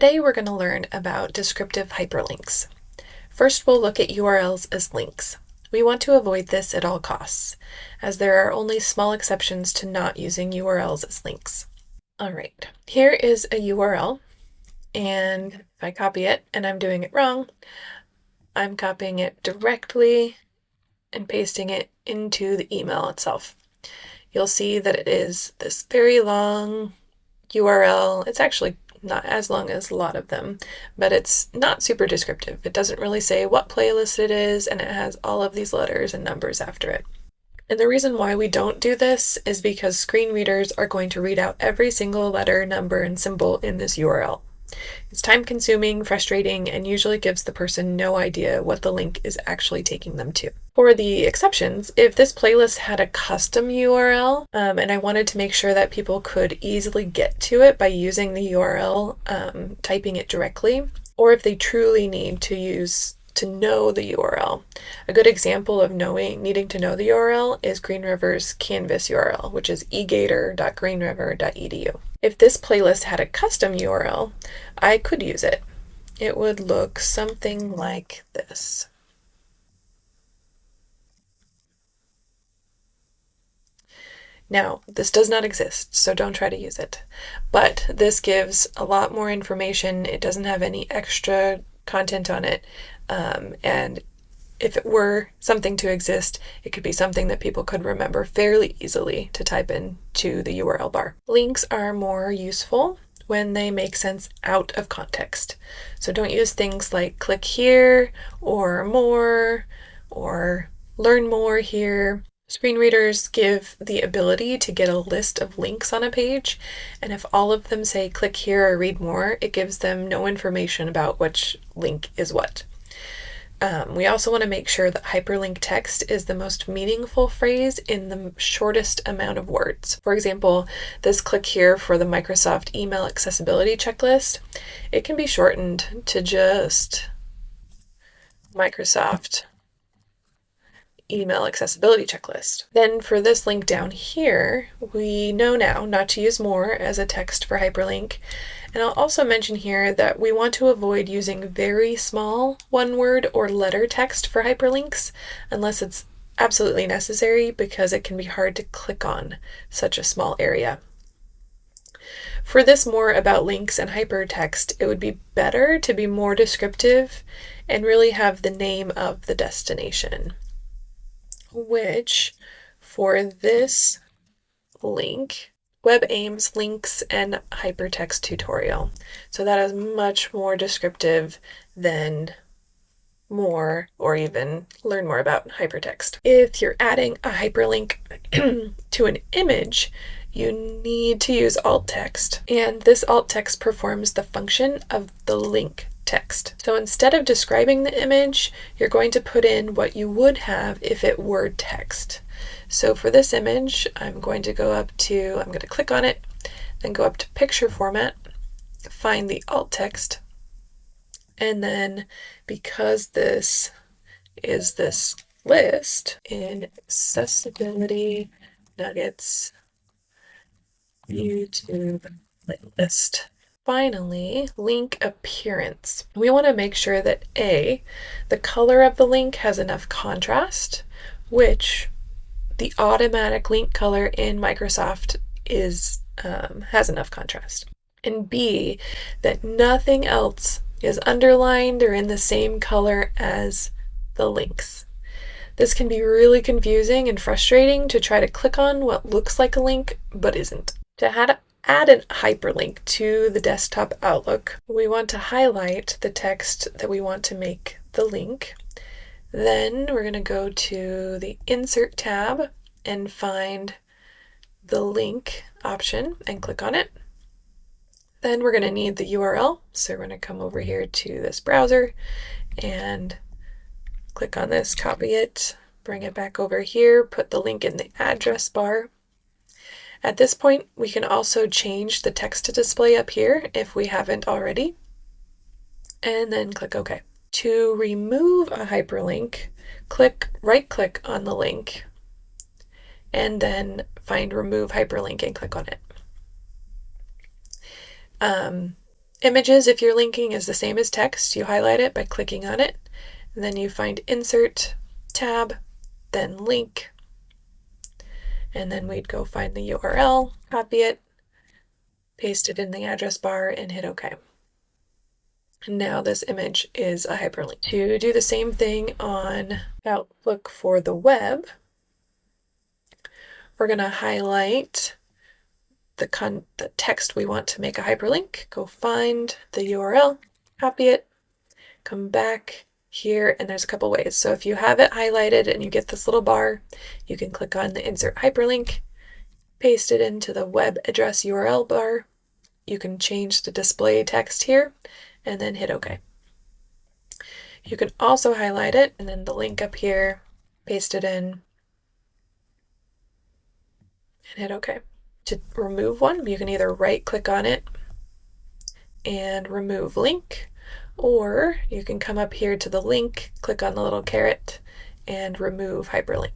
Today we're going to learn about descriptive hyperlinks. First, we'll look at URLs as links. We want to avoid this at all costs, as there are only small exceptions to not using URLs as links. All right, here is a URL, and if I copy it and I'm doing it wrong, I'm copying it directly and pasting it into the email itself. You'll see that it is this very long URL. It's actually not as long as a lot of them, but it's not super descriptive. It doesn't really say what playlist it is, and it has all of these letters and numbers after it. And the reason why we don't do this is because screen readers are going to read out every single letter, number, and symbol in this URL. It's time-consuming, frustrating, and usually gives the person no idea what the link is actually taking them to. For the exceptions, if this playlist had a custom URL, and I wanted to make sure that people could easily get to it by using the URL, typing it directly, or if they truly need to know the URL. A good example of needing to know the URL is Green River's Canvas URL, which is egator.greenriver.edu. If this playlist had a custom URL, I could use it. It would look something like this. Now, this does not exist, so don't try to use it. But this gives a lot more information. It doesn't have any extra content on it. And if it were something to exist, it could be something that people could remember fairly easily to type into the URL bar. Links are more useful when they make sense out of context. So don't use things like click here or more or learn more here. Screen readers give the ability to get a list of links on a page, and if all of them say click here or read more, it gives them no information about which link is what. We also want to make sure that hyperlink text is the most meaningful phrase in the shortest amount of words. For example, this click here for the Microsoft email accessibility checklist, it can be shortened to just Microsoft email accessibility checklist. Then for this link down here, we know now not to use more as a text for hyperlink. And I'll also mention here that we want to avoid using very small one-word or letter text for hyperlinks unless it's absolutely necessary, because it can be hard to click on such a small area. For this more about links and hypertext, it would be better to be more descriptive and really have the name of the destination, which for this link, WebAIM's Links and Hypertext Tutorial. So that is much more descriptive than more or even learn more about hypertext. If you're adding a hyperlink to an image, you need to use alt text, and this alt text performs the function of the link text. So instead of describing the image, you're going to put in what you would have if it were text. So for this image, I'm going to click on it, then go up to picture format, find the alt text, and then because this is this list in Accessibility Nuggets YouTube playlist. Finally, link appearance. We want to make sure that A, the color of the link has enough contrast, which the automatic link color in Microsoft has enough contrast. And B, that nothing else is underlined or in the same color as the links. This can be really confusing and frustrating to try to click on what looks like a link but isn't. To add a hyperlink to the desktop Outlook, we want to highlight the text that we want to make the link. Then we're going to go to the Insert tab and find the link option and click on it. Then we're going to need the URL. So we're going to come over here to this browser and click on this, copy it, bring it back over here, put the link in the address bar. At this point, we can also change the text to display up here if we haven't already, and then click OK. To remove a hyperlink, right-click on the link, and then find Remove Hyperlink and click on it. Images, if you're linking, is the same as text. You highlight it by clicking on it, and then you find Insert tab, then Link, and then we'd go find the URL, copy it, paste it in the address bar, and hit OK. Now this image is a hyperlink. To do the same thing on Outlook for the web, we're going to highlight the text we want to make a hyperlink, go find the URL, copy it, come back here, and there's a couple ways. So if you have it highlighted and you get this little bar, you can click on the Insert Hyperlink, paste it into the web address URL bar. You can change the display text here, and then hit OK. You can also highlight it, and then the link up here, paste it in, and hit OK. To remove one, you can either right-click on it and remove link, or you can come up here to the link, click on the little caret, and remove hyperlink.